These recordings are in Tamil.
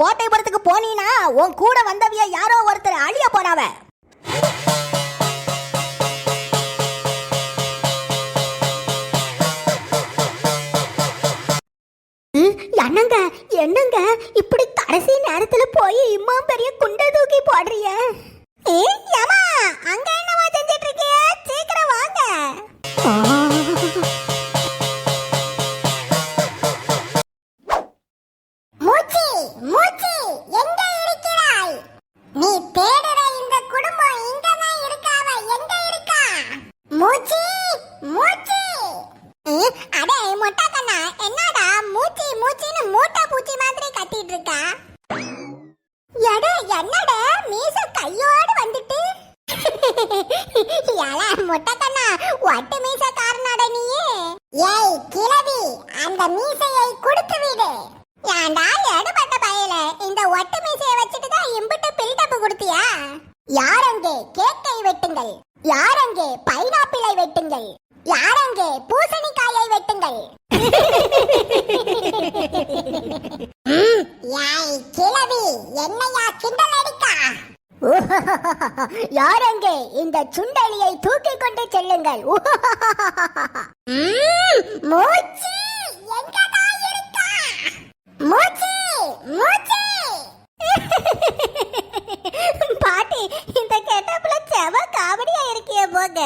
கோட்டைபுரத்துக்கு போனீனா உன் கூட வந்தவிய யாரோ ஒருத்தர் அழிய போனாவ. என்னங்க என்னங்க இப்படி கடைசி நேரத்துல போய் இம்மா பெரிய குண்டை தூக்கி போடுறிய? ஏமா அங்க என்னவா செஞ்சிட்டு இருக்கிய? சீக்கிரம் வாங்க. மூச்சி மூச்சி எங்க இருக்கிறாய்? நீ தேடுற இந்த குடும்பம் இங்க தான் இருக்காவ. எங்க இருக்கா? மூச்சி மூச்சி. அடே மொட்டை கண்ணா, என்னடா மூச்சி மூச்சின்னு மூட்டை பூச்சி மாதிரி கத்திட்டு இருக்கா? எடே என்னடா மீச கையோடு வந்துட்டு? யாரா மொட்டை கண்ணா, ஒட்டு மீச காரணாட நீயே. ஏய் கிழவி, அந்த மீசையை கொடுத்து விடு. ஏண்டா எடுபட்ட பயல, இந்த ஒட்டு மீசையை வச்சுட்டு தான் இம்பிட்டு பில்டப் கொடுத்தியா? யாரங்கே கேக்கை வெட்டுங்கள், யாரங்கே பைனாப்பிளை வெட்டுங்கள், யாரங்கே பூசணிக்காயை வெட்டுங்கள். யாய் கிழவி, என்னையா கிண்டல் அடிக்கா? யாரங்கே இந்த சுண்டலியை தூக்கி கொண்டு செல்லுங்கள். மூச்சி எங்கடா இருக்கா? மூச்சி மூச்சி. பாட்டி, இந்த கெட்டப்ல செவ காமெடியா இருக்கியே போங்க.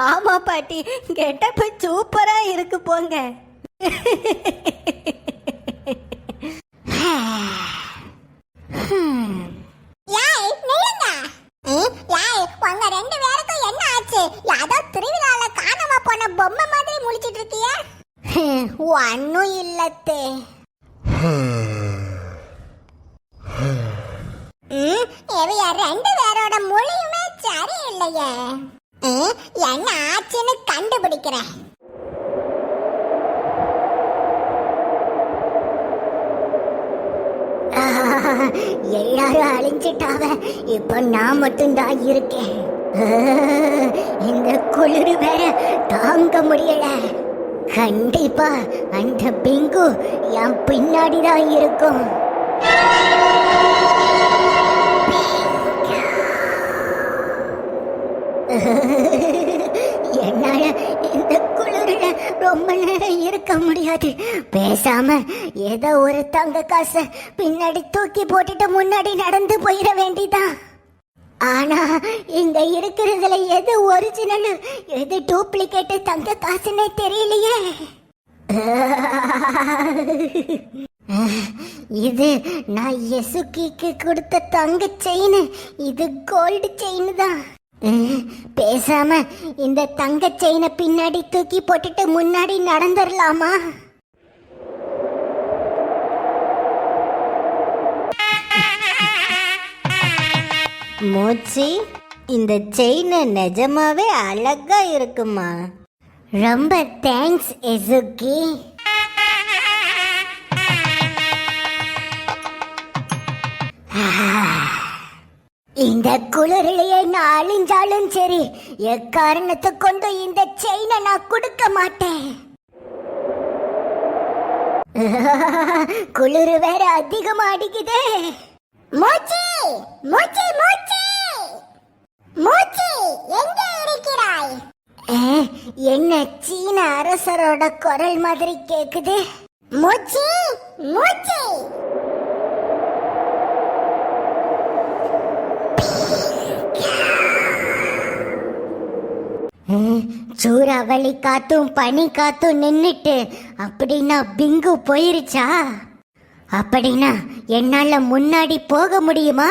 ஆமா பாட்டி, கெட்டப் சூப்பரா இருக்கு போங்க. யாய் நில்லுங்க. யாய் உங்க ரெண்டு பேருக்கும் என்ன ஆச்சு? யாரோ திருவிழால காணாம போன பொம்மை மாதிரி முழிச்சிட்டு இருக்கிய? ஒன்னும் இல்லத்தே. ரெண்டு பேரோட மொழியுமே சரியில்லையே. என்ன ஆச்சுன்னு கண்டுபிடிக்கிறேன். எல்லாரும் அழிஞ்சிட்டாவ, இப்ப நான் மட்டும்தான் இருக்கேன். இந்த குளிர் வேற தாங்க முடியல. கண்டிப்பா அந்த பிங்கு என் பின்னாடிதான் இருக்கும். என்னால இந்த குளிர்ல ரொம்ப நேரம் இருக்க முடியாது. பேசாம ஏதோ ஒரு தங்க காசை பின்னாடி தூக்கி போட்டுட்டு முன்னாடி நடந்து போயிட வேண்டிதான். ஆனா இங்க இருக்கிறதுல எது ஒரிஜினல் எது டூப்ளிகேட் தங்க காசுன்னே தெரியலையே. இது நான் யசுகிக்கு கொடுத்த தங்க செயின், இது கோல்டு செயின் தான். பேசாம இந்த தங்க செயினை பின்னாடி தூக்கி போட்டுட்டு முன்னாடி நடந்துடலாமா? மூச்சி, இந்த செயின் நிஜமாவே அழகா இருக்குமா? ரொம்ப தேங்க்ஸ் யசுகி. இந்த குளிரிலேயே நான் அழிஞ்சாலும் சரி, எக்காரணத்தை கொண்டு இந்த செயினை நான் கொடுக்க மாட்டேன். குளிர் வேற அதிகமா அடிக்குதே. மூச்சி மூச்சி மூச்சி மூச்சி எங்க இருக்கிறாய்? என்ன சீன அரசரோட குரல் மாதிரி கேக்குது. மூச்சி மூச்சி. சூறாவளி காத்தும் பனி காத்தும் நின்னுட்டு அப்படின்னா பிங்கு போயிருச்சா? அப்படின்னா என்னால முன்னாடி போக முடியுமா?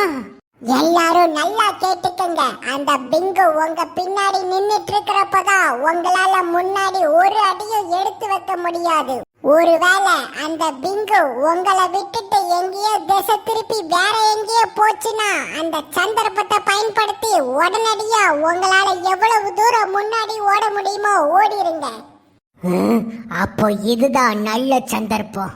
எல்லாரும் நல்லா கேட்டுக்கங்க. அந்த பிங்கு உங்க பின்னாடி நின்னுட்டு இருக்கிறப்பதான் உங்களால முன்னாடி ஒரு அடியும் எடுத்து வைக்க முடியாது. ஒருவேளை அந்த பிங்கு உங்களை விட்டுட்டு எங்கேயோ திசை திருப்பி வேற எங்கேயோ போச்சுன்னா அந்த சந்தர்ப்பத்தை பயன்படுத்தி உடனடியா உங்களால எவ்வளவு தூரம் முன்னாடி ஓட முடியுமோ ஓடிருங்க. அப்போ இதுதான் நல்ல சந்தர்ப்பம்.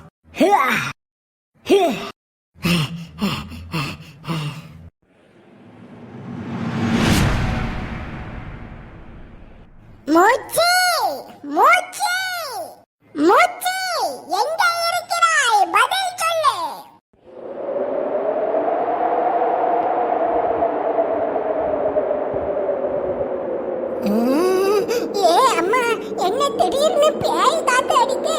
மூச்சி மூச்சி மூச்சி எங்க இருக்கிறாய்? பதில் பேய் காத்து அடிக்கு.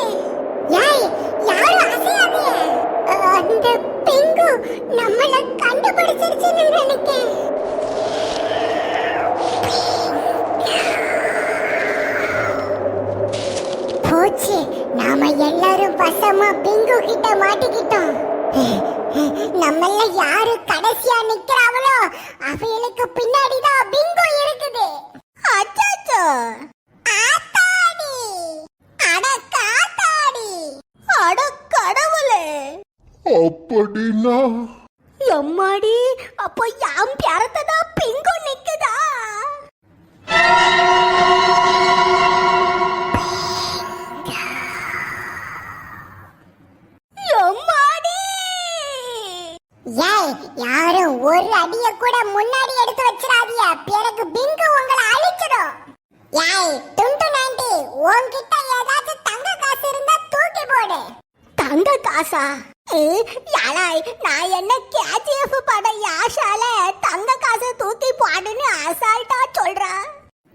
ஏய், யாரும் அசையாதே. அந்த பிங்கு நம்மள கண்டுபிடிச்சிருச்சுன்னு நினைக்கிறேன். போச்சு, நாம எல்லாரும் வசமா பிங்கு கிட்ட மாட்டிக்கிட்டோம். நம்மள யாரு கடைசியா நிக்கிறாங்களோ அவங்களுக்கு பின்னாடிதான் பிங்கு இருக்குது. அச்சச்சோ, ஆத்தாடி, அட காத்தாடி, அட கடவுளே. அப்படின்னா எம்மாடி, அப்போ யாம் பிறத்ததா பிங்கு நிக்குதா? யாரும் ஒரு அடிய கூட முன்னாடி எடுத்து வச்சிராதீங்க, பிறகு பிங்கு உங்களை அழிச்சிடும். ஏய் டுண்டு நாண்டி, உன்கிட்ட ஏதாச்சும் தங்க காசு இருந்தா தூக்கி போடு. தங்க காசா? யாழாய், நான் என்ன கேஜிஎஃப் பட யாஷால தங்க காசை தூக்கி போடுன்னு அசால்ட்டா சொல்றா?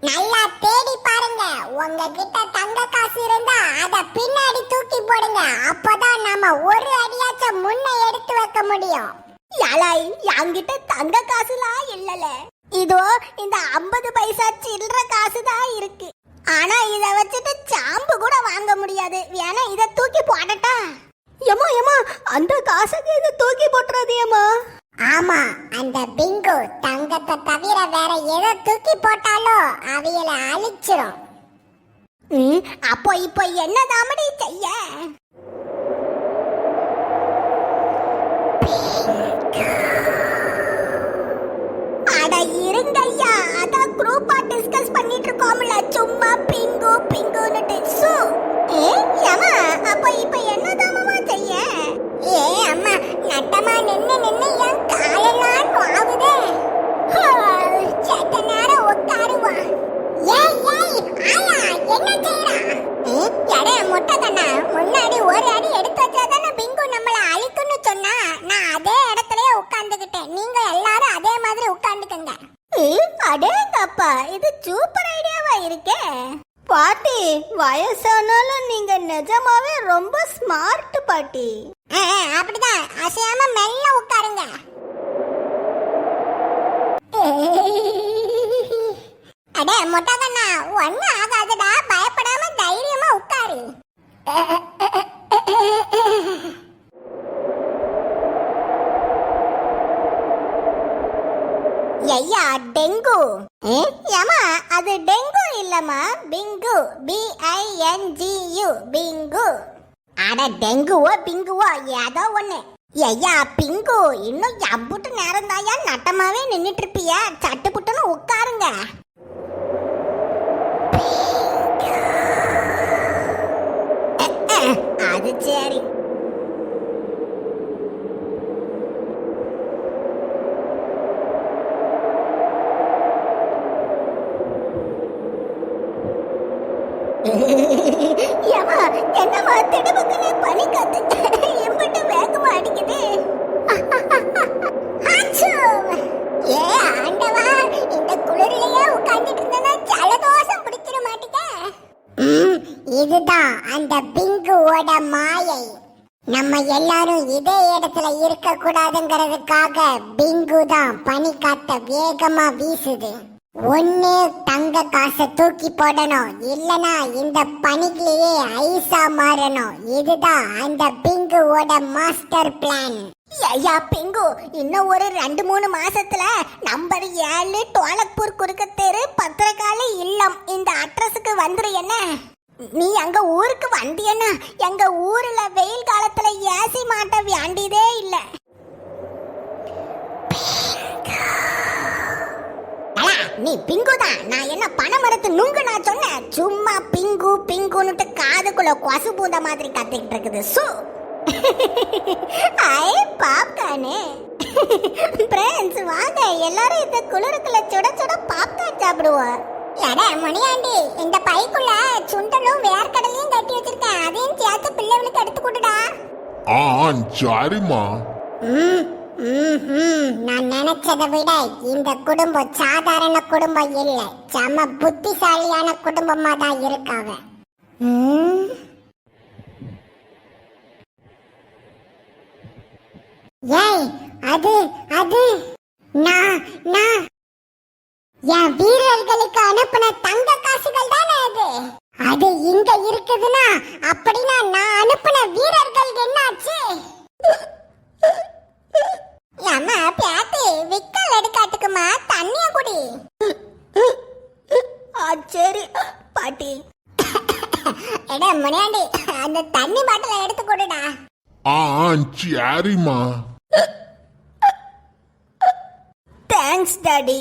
நல்லா தேடி பாருங்க, உங்ககிட்ட தங்க காசு இருந்தா அத பின்னாடி தூக்கி போடுங்க. அப்பதான் நாம ஒரு அடியாச்சும் முன்ன எடுத்து வைக்க முடியும். யாழாய், என்கிட்ட தங்க காசுலாம் இல்லல. இதோ இந்த 50 பைசா சில்லற காசு தான் இருக்கு. ஆனா இத வச்சுட்டு சாம்பு கூட வாங்க முடியாது. வேணா இத தூக்கி போடட்டா? ஏமா ஏமா, அந்த காசுக்கு இத தூக்கி போட்டுறதியேமா. ஆமா, அந்த பிங்கு தங்கத்தை தவிர வேற எதை தூக்கி போட்டாலோ அவையில அழிச்சிரும். அப்போ இப்போ என்ன தாமடி செய்ய? அட இருங்கய்யா, அதான் குரூப்பா டிஸ்கஸ் பண்ணிட்டு இருக்கோம்ல, சும்மா பிங்கு பிங்குன்னுட்டு. சு ஏமா, அப்ப இப்ப என்ன தாமமா செய்ய? ஏ அம்மா, நட்டமா நின்னு நின்னு என் காலெல்லாம் ஆகுதே. செத்த நேரம் உட்காருவா. ஏய் ஏய் ஆயா, என்ன செய்யறா? எடே முட்டை கண்ணா, முன்னாடி ஒரு அடி எடுத்து வச்சாதானே பிங்கு நம்மள அழிக்குன்னு சொன்னா, நான் அதே இடத்துலயே உட்கார்ந்துகிட்டேன். நீங்க எல்லாரும் அதே மாதிரி உட்கார்ந்துக்கங்க. அடேங்கப்பா, இது சூப்பர் ஐடியாவா இருக்கே. பாட்டி, வயசானாலும் நீங்க நிஜமாவே ரொம்ப ஸ்மார்ட் பாட்டி. அப்படிதான், அசையாம மெல்ல உட்காருங்க. அடே மொட்டகண்ணா, ஒண்ணு ஆகாதுடா, பயப்படாம தைரியமா உட்காரு. ஐயா, டெங்கு. ஏமா, அது டெங்கு இல்லம்மா, பிங்கு. BINGU, pink. அட டெங்குவோ பிங்குவோ ஏதோ ஒண்ணு. ஐயா பிங்கு, இன்னும் எம்புட்டு நேரம் தாயா நட்டமாவே நின்னுட்டு இருப்பிய? சட்டு புட்டுன்னு உட்காருங்க. அது சரி. ஏமா, என்னமா திடுபுக்குன்னு பனி காத்து எம்பிட்டு வேகமா அடிக்குது? ஏ ஆண்டவா, இந்த குளிரிலேயே உட்கார்ந்துட்டு இருந்தா ஜலதோஷம் பிடிச்சிட மாட்டேங்க. இதுதான் அந்த பிங்குவோட மாயை. நம்ம எல்லாரும் இதே இடத்துல இருக்க கூடாதுங்கிறதுக்காக பிங்கு தான் பனி காத்த வேகமா வீசுது. ஒண்ணு தங்க காசை தூக்கி போடணும், இல்லனா இந்த பனிக்கிலேயே ஐஸா மாறணும். இதுதான் அந்த பிங்குவோட மாஸ்டர் பிளான். ஐயா பிங்கு, இன்னும் ஒரு 2-3 மாசத்துல நம்பர் 7 டோலக்பூர் குறுக்கு தெரு பத்திரகாளி இல்லம் இந்த அட்ரஸுக்கு வந்துரு. என்ன நீ அங்க ஊருக்கு வந்தியன்னா, எங்க ஊர்ல வெயில் காலத்துல ஏசி மாட்ட வேண்டியதே இல்ல. நீ பிங்குதான், நான் என்ன பனைமரத்து நுங்கு நான் சொன்னேன்? சும்மா பிங்கு பிங்குன்னுட்டு காதுக்குள்ள கொசு பூந்த மாதிரி கத்திக்கிட்டு இருக்குது. சு ஐ பாப்கார்னு. ஃப்ரெண்ட்ஸ் வாங்க, எல்லாரும் இந்த குளிருக்குள்ள சுட சுட பாப்கார்ன் சாப்பிடுவோம். எடே மணியாண்டி, இந்த பைக்குள்ள சுண்டலும் வேர்க்கடலையும் கட்டி வச்சிருக்கேன், அதையும் சேர்த்து பிள்ளைகளுக்கு எடுத்து கொடுடா. சரிம்மா. நான் நினைச்சதை விட இந்த குடும்பம் சாதாரண குடும்பம் இல்ல, செம புத்திசாலியான குடும்பமா தான் இருக்காவ. ம். ஏய் அது அது நான் நான் என் வீரர்களுக்கு அனுப்பின தங்க காசுகள் தானே அது அது இங்க இருக்குதுன்னா அப்படின்னா நான் அனுப்பின வீரர்கள் என்னாச்சு அம்மா பியாத்தி விக்கல் எடுக்காட்டுக்குமா தண்ணிய குடி சரி பாட்டி எடா முனியாண்டி அந்த தண்ணி பாட்டில எடுத்து கொடுடா ஆ சரிம்மா தேங்க்ஸ் டாடி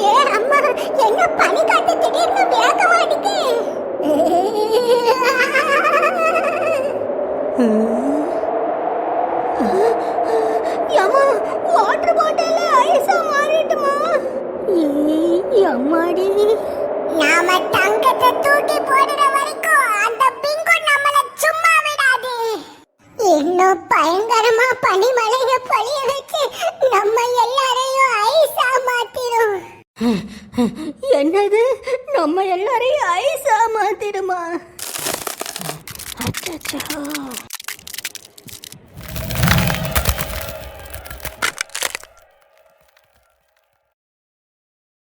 ஏ அம்மா என்ன பனி காத்து திடீர்னு வேகமா அடிக்கு அம்மா வாட்டர் பாட்டில் ஐஸா மாறிட்டுமா அம்மாடி நாம தங்கத்தை தூக்கி போடுற வரைக்கும் அந்த பிங்கு நம்மள சும்மா விடாது இன்னும் பயங்கரமா பனிமழைய பொழிய வச்சு நம்ம எல்லாரையும் ஐஸா மாத்திரும் என்னது நம்ம எல்லாரையும் ஐஸா மாத்திடுமா அச்சச்சோ